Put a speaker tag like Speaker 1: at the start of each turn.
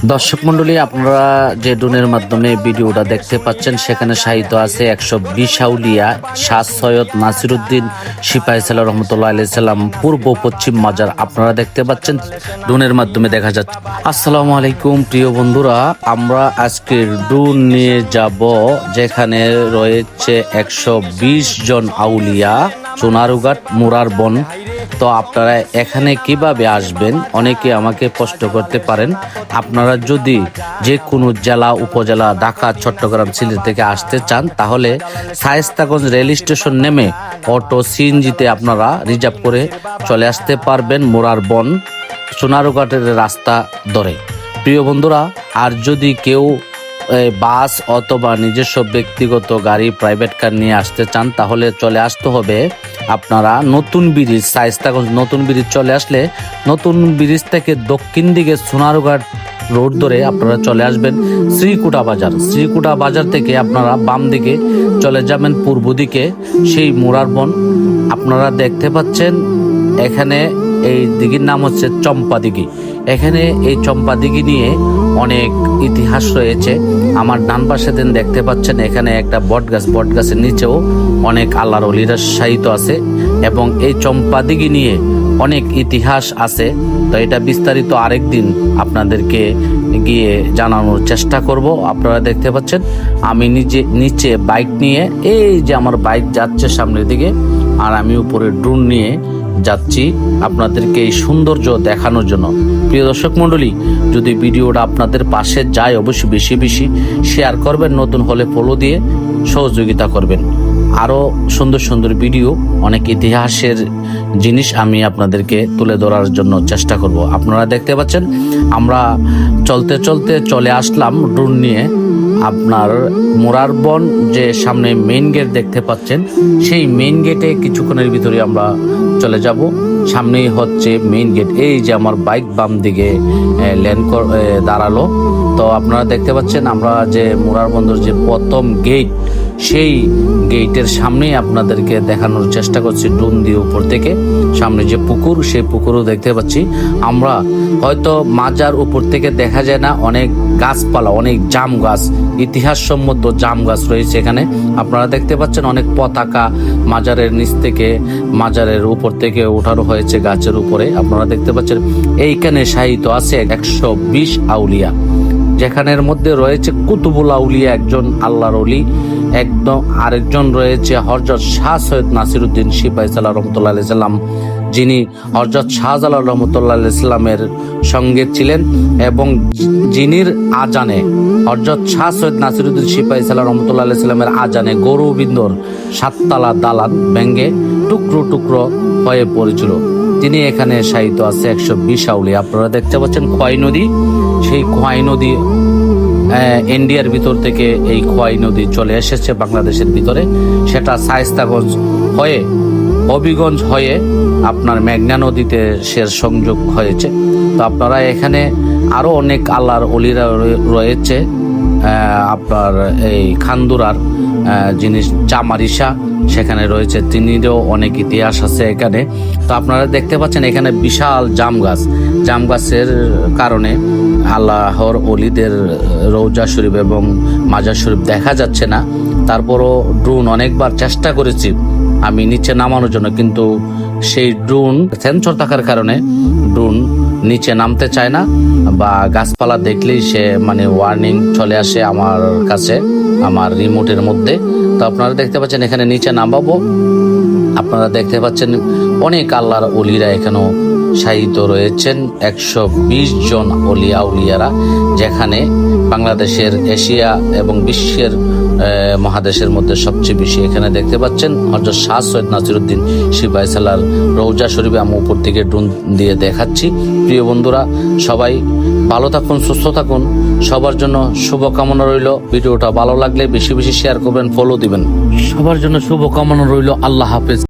Speaker 1: দর্শক মন্ডলী, আপনারা যে ড্রোনের মাধ্যমে ভিডিওটা দেখতে পাচ্ছেন সেখানে সাহিত্য আছে 120 আউলিয়া শাহ সৈয়দ নাসিরউদ্দিন সিপাহী সালাহ রহমতুল্লাহ আলাইহি সাল্লাম পূর্ব পশ্চিম মাজার আপনারা দেখতে পাচ্ছেন ড্রোনের মাধ্যমে দেখা যাচ্ছে। আসসালামু আলাইকুম প্রিয় বন্ধুরা, আমরা আজকে ড্রোন নিয়ে যাব যেখানে রয়েছে 120 জন আউলিয়া সোনারুঘাট মুরার বন। তো আপনারা এখানে কিভাবে আসবেন অনেকে আমাকে প্রশ্ন করতে পারেন। আপনারা যদি যে কোনো জেলা উপজেলা ঢাকা চট্টগ্রাম সিলেট থেকে আসতে চান তাহলে শায়েস্তাগঞ্জ রেল স্টেশন নেমে অটো সিএনজিতে আপনারা রিজার্ভ করে চলে আসতে পারবেন মুরার বন সোনারুঘাটের রাস্তা ধরে। প্রিয় বন্ধুরা, আর যদি কেউ বাস অথবা নিজস্ব ব্যক্তিগত গাড়ি প্রাইভেট কার নিয়ে আসতে চান তাহলে চলে আসতে হবে আপনারা নতুন ব্রিজ শায়েস্তাগঞ্জ নতুন ব্রিজ চলে আসলে নতুন ব্রিজ থেকে দক্ষিণ দিকে সোনারুঘাট রোড ধরে আপনারা চলে আসবেন শ্রীকুটা বাজার। শ্রীকুটা বাজার থেকে আপনারা বাম দিকে চলে যাবেন পূর্ব দিকে সেই মুরার বন। আপনারা দেখতে পাচ্ছেন এখানে এই দিঘির নাম হচ্ছে চম্পা দিঘি। এখানে এই চম্পা দিঘি নিয়ে অনেক ইতিহাস রয়েছে। আমার ডান পাশে দিন দেখতে পাচ্ছেন এখানে একটা বট গাছের নিচেও অনেক আল্লাহর ওলিরা শায়িত আছে এবং এই চম্পা দিঘি নিয়ে অনেক ইতিহাস আছে। তো এটা বিস্তারিত আরেকদিন আপনাদেরকে গিয়ে জানানোর চেষ্টা করব। আপনারা দেখতে পাচ্ছেন আমি নিচে বাইক নিয়ে, এই যে আমার বাইক যাচ্ছে সামনের দিকে আর আমি উপরে ড্রোন নিয়ে যাচ্ছি আপনাদেরকে এই সৌন্দর্য দেখানোর জন্য। প্রিয় দর্শক মন্ডলী, যদি ভিডিওটা আপনাদের পাশে যায় অবশ্যই বেশি বেশি শেয়ার করবেন, নতুন হলে ফলো দিয়ে সহযোগিতা করবেন। আরও সুন্দর সুন্দর ভিডিও অনেক ইতিহাসের জিনিস আমি আপনাদেরকে তুলে ধরার জন্য চেষ্টা করব। আপনারা দেখতে পাচ্ছেন আমরা চলতে চলতে চলে আসলাম ড্রোন নিয়ে আপনার মুরার বন যে সামনে মেইন গেট দেখতে পাচ্ছেন সেই মেইন গেটে কিছুক্ষণের ভিতরে আমরা চলে যাব। সামনেই হচ্ছে মেইন গেট। এই যে আমার বাইক বাম দিকে দাঁড়ালো। তো আপনারা দেখতে পাচ্ছেন আমরা যে মুরার বন্দর যে প্রথম গেট সেই গেটের সামনেই আপনাদেরকে দেখানোর চেষ্টা করছি ড্রোন দিয়ে উপর থেকে। সামনে যে পুকুর সেই পুকুরও দেখতে পাচ্ছি আমরা। হয়তো মাজার উপর থেকে দেখা যায় না, অনেক গাছপালা অনেক জাম গাছ ইতিহাসসম্মত জাম গাছ রয়েছে এখানে। আপনারা দেখতে পাচ্ছেন অনেক পতাকা মাজারের নিচ থেকে মাজারের উপর থেকে ওঠানো হয়েছে গাছের উপরে। আপনারা দেখতে পাচ্ছেন এইখানে শায়িত আছে 120 আউলিয়া, যেখানের মধ্যে রয়েছে কুতুবুল আউলিয়া একজন আল্লাহর ওলি, একদম আরেকজন রয়েছে হযরত শাহ সৈয়দ নাসিরউদ্দিন সিপাহী সালাহ রহমতুল্লাহ আলাইহি সাল্লাম, যিনি হযরত শাহজালাল রহমতুল্লাহ আলাইহি সাল্লামের সঙ্গে ছিলেন এবং যিনির আজানে হযরত শাহ সৈয়দ নাসিরউদ্দিন সিপাহী সালাহ রহমতুল্লাহ আলাইহি সাল্লামের আজানে গৌরবিন্দর সাততলা দালান ভেঙ্গে টুকরো টুকরো হয়ে পড়েছিল। তিনি এখানে শায়িত আছে 120 আউলিয়া। আপনারা দেখতে পাচ্ছেন খোয়াই নদী, সেই খোয়াই নদী ইন্ডিয়ার ভিতর থেকে এই খোয়াই নদী চলে এসেছে বাংলাদেশের ভিতরে। সেটা শায়েস্তাগঞ্জ হয়ে হবিগঞ্জ হয়ে আপনার মেঘনা নদীতে সে সংযোগ হয়েছে। তো আপনারা এখানে আরো অনেক আল্লাহর ওলিরা রয়েছে। আপনার এই খান্দুরার জিনিস চামারিসা সেখানে রয়েছে, তিনিরও অনেক ইতিহাস আছে এখানে। তো আপনারা দেখতে পাচ্ছেন এখানে বিশাল জাম গাছের কারণে আল্লাহর ওলিদের রওজা শরীফ এবং মাজার শরীফ দেখা যাচ্ছে না। তারপরও ড্রোন অনেকবার চেষ্টা করেছি আমি নিচে নামানোর জন্য, কিন্তু সেই ড্রোন সেন্সর থাকার কারণে ড্রোন নিচে নামতে চায় না, বা গাছপালা দেখলেই সে ওয়ার্নিং চলে আসে আমার কাছে আমার রিমোটের মধ্যে। তো আপনারা দেখতে পাচ্ছেন এখানে নিচে নামাবো। আপনারা দেখতে পাচ্ছেন অনেক আল্লাহর ওলিরা এখানেও শায়িত রয়েছেন 120 জন আউলিয়ারা, যেখানে বাংলাদেশের এশিয়া এবং বিশ্বের মহাদেশের মধ্যে সবচেয়ে বেশি। এখানে দেখতে পাচ্ছেন হযরত শাহ সৈয়দ নাসিরউদ্দিন সিপাহী সালাহর রওজা শরীফে আমি উপর থেকে ড্রোন দিয়ে দেখাচ্ছি। প্রিয় বন্ধুরা, সবাই ভালো থাকুন, সুস্থ থাকুন, সবার জন্য শুভকামনা রইল। ভিডিওটা ভালো লাগলে বেশি বেশি শেয়ার করবেন, ফলো দিবেন। সবার জন্য শুভকামনা রইল। আল্লাহ হাফেজ।